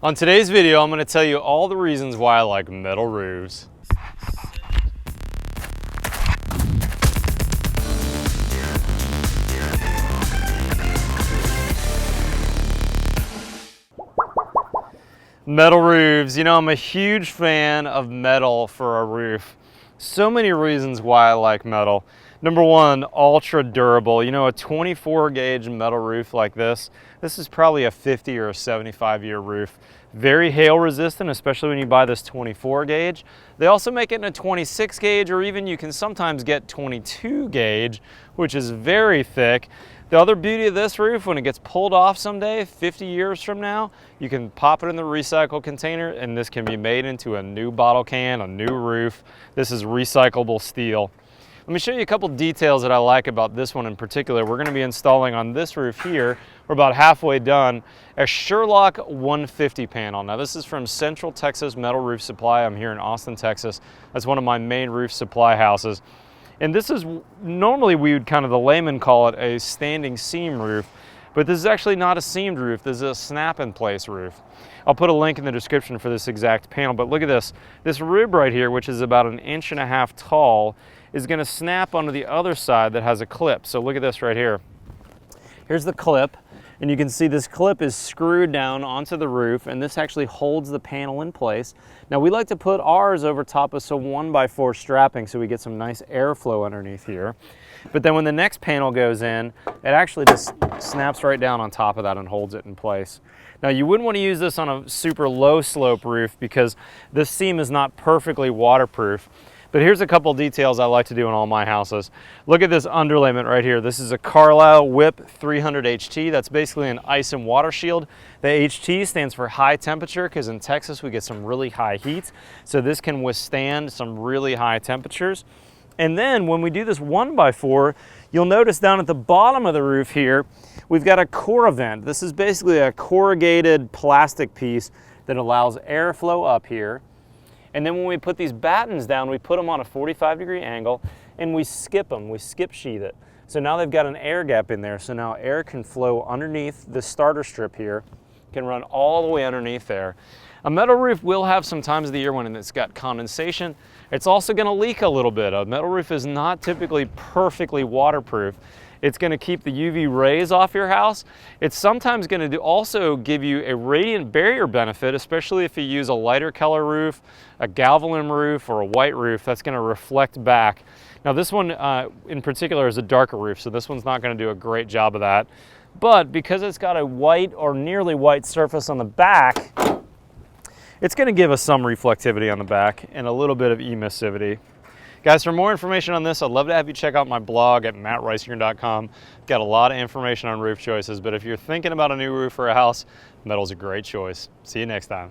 On today's video, I'm going to tell you all the reasons why I like metal roofs. Metal roofs, you know, I'm a huge fan of metal for a roof. So many reasons why I like metal. Number one, ultra durable. You know, a 24 gauge metal roof like this is probably a 50 or a 75 year roof. Very hail resistant, especially when you buy this 24 gauge. They also make it in a 26 gauge, or even you can sometimes get 22 gauge, which is very thick. The other beauty of this roof, when it gets pulled off someday, 50 years from now, you can pop it in the recycle container and this can be made into a new bottle can, a new roof. This is recyclable steel. Let me show you a couple details that I like about this one in particular. We're going to be installing on this roof here, we're about halfway done, a Sherlock 150 panel. Now this is from Central Texas Metal Roof Supply. I'm here in Austin, Texas. That's one of my main roof supply houses. And this is, normally we would kind of, the layman call it a standing seam roof, but this is actually not a seamed roof. This is a snap in place roof. I'll put a link in the description for this exact panel, but look at this. This rib right here, which is about 1.5 inches tall, is gonna snap onto the other side that has a clip. So look at this right here. Here's the clip, and you can see this clip is screwed down onto the roof, and this actually holds the panel in place. Now we like to put ours over top of some 1x4 strapping so we get some nice airflow underneath here. But then when the next panel goes in, it actually just snaps right down on top of that and holds it in place. Now you wouldn't want to use this on a super low slope roof because this seam is not perfectly waterproof. But here's a couple details I like to do in all my houses. Look at this underlayment right here. This is a Carlisle WIP 300 HT. That's basically an ice and water shield. The HT stands for high temperature because in Texas we get some really high heat. So this can withstand some really high temperatures. And then when we do this 1x4, you'll notice down at the bottom of the roof here, we've got a Coravent. This is basically a corrugated plastic piece that allows airflow up here. And then when we put these battens down, we put them on a 45-degree angle and we skip them, we skip sheath it. So now they've got an air gap in there, so now air can flow underneath the starter strip here, can run all the way underneath there. A metal roof will have some times of the year when it's got condensation. It's also gonna leak a little bit. A metal roof is not typically perfectly waterproof. It's going to keep the UV rays off your house. It's sometimes going to also give you a radiant barrier benefit, especially if you use a lighter color roof, a galvalume roof, or a white roof. That's going to reflect back. Now this one in particular is a darker roof, so this one's not going to do a great job of that. But because it's got a white or nearly white surface on the back, it's going to give us some reflectivity on the back and a little bit of emissivity. Guys, for more information on this, I'd love to have you check out my blog at mattreisinger.com. Got a lot of information on roof choices, but if you're thinking about a new roof for a house, metal's a great choice. See you next time.